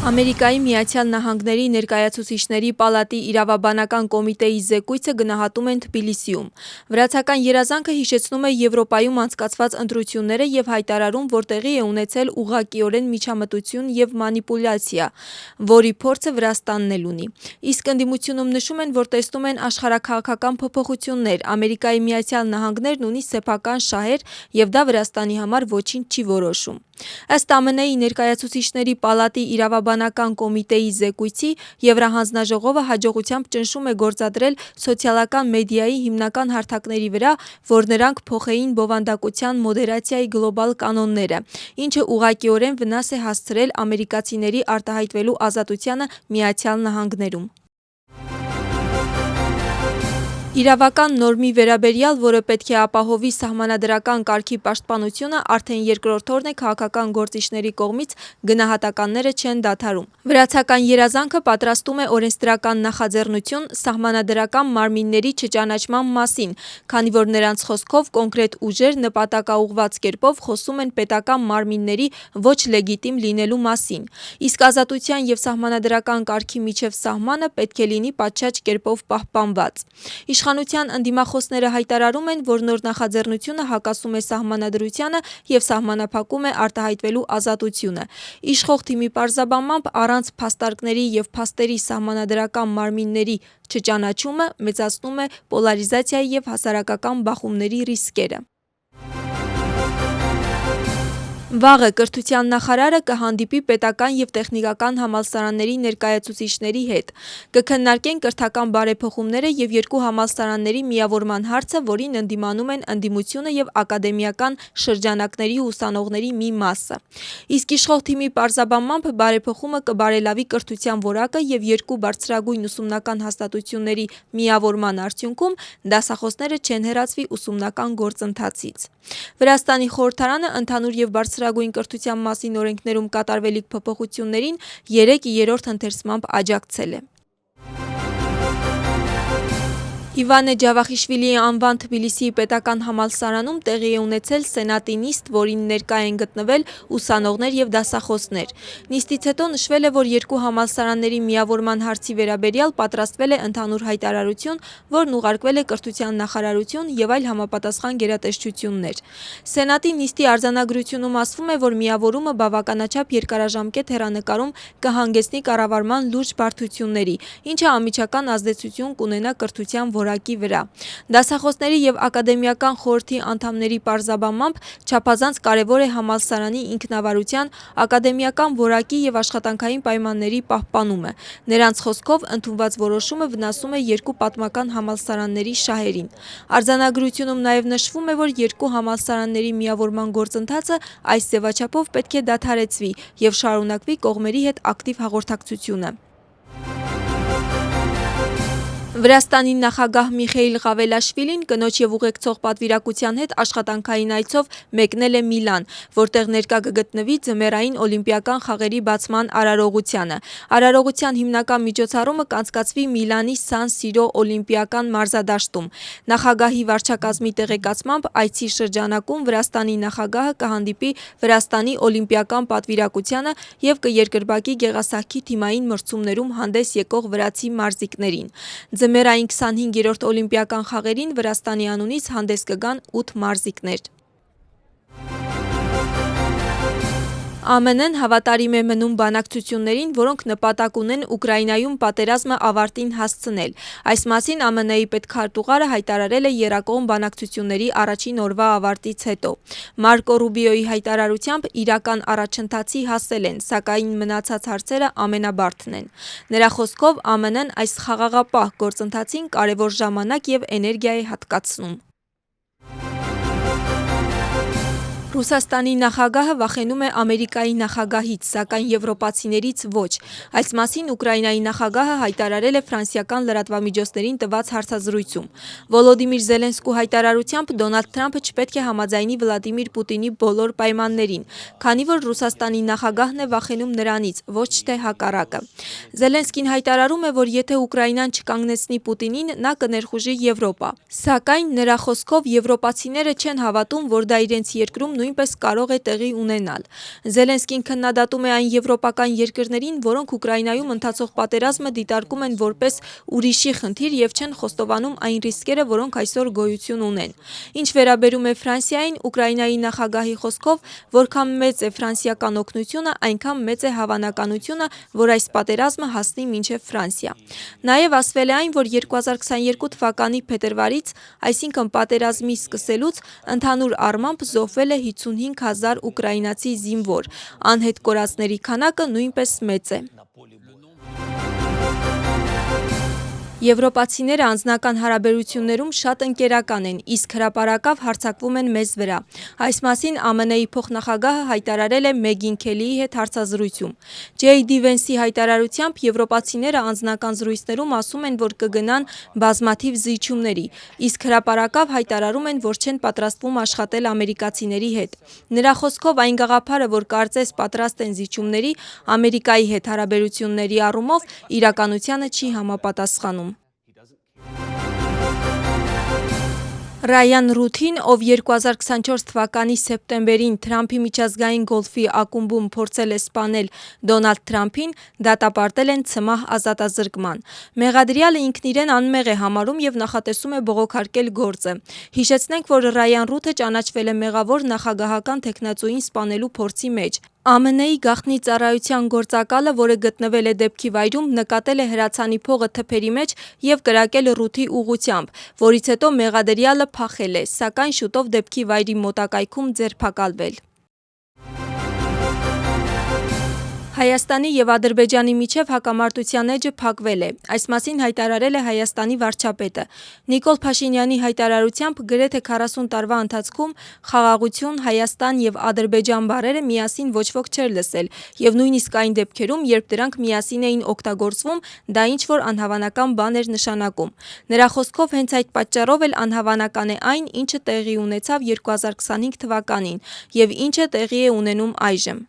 Ամերիկայի Միացյալ Նահանգների ներկայացուցիչների պալատի իրավաբանական կոմիտեի զեկույցը գնահատում են Թբիլիսիում։ Վրացական երազանքը հիշեցնում է Եվրոպայում անցկացված ընտրությունները և հայտարարում, որ տեղի է ունեցել ուղղակիորեն միջամտություն և մանիպուլյացիա, որի փորձը Վրաստանն էլ ունի։ Իսկ ընդդիմությունում նշում են, որ տեսնում են աշխարհաքաղաքական փոփոխություններ, Ամերիկայի Միացյալ Նահանգներն ունի սեփական շահեր և դա Վրաստանի համար ոչինչ չի որոշում։ Ըստ ԱՄՆ-ի ներկայացուցիչների պալատի իրավաբանական կոմիտեի զեկույցի, Եվրահանձնաժողովը հաջողությամբ ճնշում է գործադրել սոցիալական մեդիայի հիմնական հարթակների վրա, որ նրանք փոխեին բովանդակության մոդերացիայի գլոբալ կանոնները, ինչը ուղղակիորեն վնաս է հասցրել ամերիկացիների արտահայտվելու ազատությանը Միացյալ Նահանգներում։ Իրավական նորմի վերաբերյալ, որը պետք է ապահովի սահմանադրական կարգի պաշտպանությունը, արդեն երկրորդ օրն է քաղաքական գործիչների կողմից գնահատականները չեն դադարում։ Վրացական երազանքը պատրաստում է օրենսդրական նախաձեռնություն սահմանադրական մարմինների չճանաչման մասին, քանի որ նրանց խոսքով կոնկրետ ուժեր նպատակաուղղված կերպով խոսում են պետական մարմինների ոչ լեգիտիմ լինելու մասին, իսկ ազատության և սահմանադրական կարգի միջև սահմանը պետք է լինի պատշաճ կերպով պահպանված։ Իշխանության ընդդիմախոսները հայտարարում են, որ նոր նախաձեռնությունը հակասում է սահմանադրությանը և սահմանափակում է արտահայտվելու ազատությունը։ Իշխող թիմի պարզաբանմամբ, առանց փաստարկների և փաստերի սահմանադրական մարմինների չճանաչումը մեծացնում է պոլարիզացիայի և հասարակական բախումների ռիսկերը։ Վաղը կրթության նախարարը կհանդիպի պետական և տեխնիկական համալսարանների ներկայացուցիչների հետ։ Կքննարկեն կրթական բարեփոխումները և երկու համալսարանների միավորման հարցը, որին ընդդիմանում են ընդդիմությունը և ակադեմիական շրջանակների ուսանողների մի մասը։ Իսկ իշխող թիմի պարզաբանմամբ, բարեփոխումը կբարելավի կրթության որակը և երկու բարձրագույն ուսումնական հաստատությունների միավորման արդյունքում դասախոսները չեն հեռացվի ուսումնական գործընթացից։ Վրաստանի խորհրդարանը ընդհանուր և բարձրագույն կրթության մասին օրենքներում կատարվելիք փոփոխություններին 3/3 ընթերցմամբ աջակցել է։ Իվանե Ջավախիշվիլիի անվան Թբիլիսիի պետական համալսարանում տեղի է ունեցել սենատի նիստ, որին ներկա են գտնվել ուսանողներ և դասախոսներ։ Նիստից հետո նշվել է, որ երկու համալսարանների միավորման հարցի վերաբերյալ պատրաստվել է ընդհանուր հայտարարություն, որն ուղարկվել է կրթության նախարարություն և այլ համապատասխան գերատեսչություններ։ Սենատի նիստի արձանագրությունում ասվում է, որ միավորումը բավականաչափ երկարաժամկետ հեռանկարում կհանգեցնի կառավարման լուրջ բարդությունների, ինչը անմիջական ազդեցություն կունենա կրթության որակի վրա։ Դասախոսների և ակադեմիական խորհրդի անդամների պարզաբանմամբ, չափազանց կարևոր է համալսարանի ինքնավարության, ակադեմիական որակի և աշխատանքային պայմանների պահպանումը։ Նրանց խոսքով, ընդունված որոշումը վնասում է երկու պատմական համալսարանների շահերին։ Արձանագրությունում նաև նշվում է, որ երկու համալսարանների միավորման գործընթացը այս ձևաչափով պետք է դադարեցվի և շարունակվի կողմերի հետ ակտիվ հաղորդակցությունը։ Վրաստանի նախագահ Միխեիլ Ղավելաշվիլին կնոջ և ուղեկցող պատվիրակության հետ աշխատանքային այցով մեկնել է Միլան, որտեղ ներկա կգտնվի ձմեռային օլիմպիական խաղերի բացման արարողությանը։ Արարողության հիմնական միջոցառումը կանցկացվի Միլանի Սան Սիրո օլիմպիական մարզադաշտում։ Նախագահի վարչակազմի տեղեկացմամբ, այցի շրջանակում Վրաստանի նախագահը կհանդիպի Վրաստանի օլիմպիական պատվիրակությանը և կերկրբակի գեղասահքի թիմային մրցումներում հանդես եկող վրացի մարզիկներին։ Ձմեռային 25-րդ օլիմպիական խաղերին Վրաստանի անունից հանդես կգան 8 մարզիկներ։ ԱՄՆ-ն հավատարիմ է մնում բանակցություններին, որոնք նպատակ ունեն Ուկրաինայում պատերազմը ավարտին հասցնել։ Այս մասին ԱՄՆ-ի պետքարտուղարը հայտարարել է եռակողմ բանակցությունների առաջին օրվա ավարտից հետո։ Մարկո Ռուբիոյի հայտարարությամբ, իրական առաջընթացի հասել են, սակայն մնացած հարցերը ամենաբարդն են։ Նրա խոսքով, ԱՄՆ-ն այս խաղաղապահ գործընթացին կարևոր ժամանակ և էներգիա է հատկացնում։ Ռուսաստանի նախագահը վախենում է Ամերիկայի նախագահից, սակայն եվրոպացիներից ոչ։ Այս մասին Ուկրաինայի նախագահը հայտարարել է ֆրանսիական լրատվամիջոցներին տված հարցազրույցում։ Վոլոդիմիր Զելենսկու հայտարարությամբ, Դոնալդ Թրամփը չպետք է համաձայնի Վլադիմիր Պուտինի բոլոր պայմաններին, քանի որ Ռուսաստանի նախագահն է վախենում նրանից, ոչ թե հակառակը։ Զելենսկին հայտարարում է, որ եթե Ուկրաինան չկանգնեցնի Պուտինին, նա կներխուժի Եվրոպա։ Սակայն նրա խոսքով եվրոպացիները չեն հավատում, որ դա իրենց երկրում նույնպես կարող է տեղի ունենալ։ Զելենսկին քննադատում է այն եվրոպական երկրներին, որոնք Ուկրաինայում ընթացող պատերազմը դիտարկում են որպես ուրիշի խնդիր եւ չեն խոստովանում այն ռիսկերը, որոնք այսօր գոյություն ունեն։ Ինչ վերաբերում է Ֆրանսիային, Ուկրաինայի նախագահի խոսքով, որքան մեծ է ֆրանսիական օգնությունը, այնքան մեծ է հավանականությունը, որ այս պատերազմը հասնի մինչև Ֆրանսիա։ Նաև ասվել է այն, որ 2022 թվականի փետրվարից, այսինքն պատերազմի սկսելուց, ընդհանուր առմամբ զոհվել է 55,000 ուկրաինացի զինվոր, անհետ կորածների քանակը նույնպես մեծ է։ Եվրոպացիները անձնական հարաբերություններում շատ ընկերական են, իսկ հրապարակավ հարձակվում են մեզ վրա։ Այս մասին ԱՄՆ-ի փոխնախագահը հայտարարել է Մեգին Քելիի հետ հարցազրույցում։ JD Vance-ի հայտարարությամբ եվրոպացիները անձնական զրույցներում ասում են, որ կգնան բազմաթիվ զիջումների, իսկ հրապարակավ հայտարարում են, որ չեն պատրաստվում աշխատել ամերիկացիների հետ։ Նրա խոսքով այն գաղափարը, որ կարծես պատրաստ են զիջումների, Ամերիկայի հետ հարաբերությունների առումով իրականությանը չի համապատասխանում։ Ռայան Ռութին, ով 2024 թվականի սեպտեմբերին Թրամփի միջազգային գոլֆի ակումբում փորձել է սպանել Դոնալդ Թրամփին, դատապարտել են ցմահ ազատազրկման։ Մեղադրյալը ինքն իրեն անմեղ է համարում եւ նախատեսում է բողոքարկել գործը։ Հիշեցնենք, որ Ռայան Ռութը ճանաչվել է մեղավոր նախագահական թեկնածուին սպանելու փորձի մեջ։ ԱՄՆ-ի գաղտնի ծառայության գործակալը, որը գտնվել է դեպքի վայրում, նկատել է հրացանի փողը թփերի մեջ եւ կրակել Ռութի ուղղությամբ, որից հետո մեղադրյալը փախել է, սակայն շուտով դեպքի վայրի մոտակայքում ձերբակալվել։ Հայաստանի եւ Ադրբեջանի միջև հակամարտության էջը փակվել է։ Այս մասին հայտարարել է Հայաստանի վարչապետը։ Նիկոլ Փաշինյանի հայտարարությամբ գրեթե 40 տարվա ընթացքում խաղաղություն, Հայաստան եւ Ադրբեջան բառերը միասին ոչ ոք չէր լսել, եւ նույնիսկ այն դեպքերում, երբ դրանք միասին էին օգտագործվում, դա ինչ-որ անհավանական բան էր նշանակում։ Նրա խոսքով հենց այդ պատճառով էլ անհավանական է այն, ինչը տեղի ունեցավ 2025 թվականին եւ ինչը տեղի է ունենում այժմ։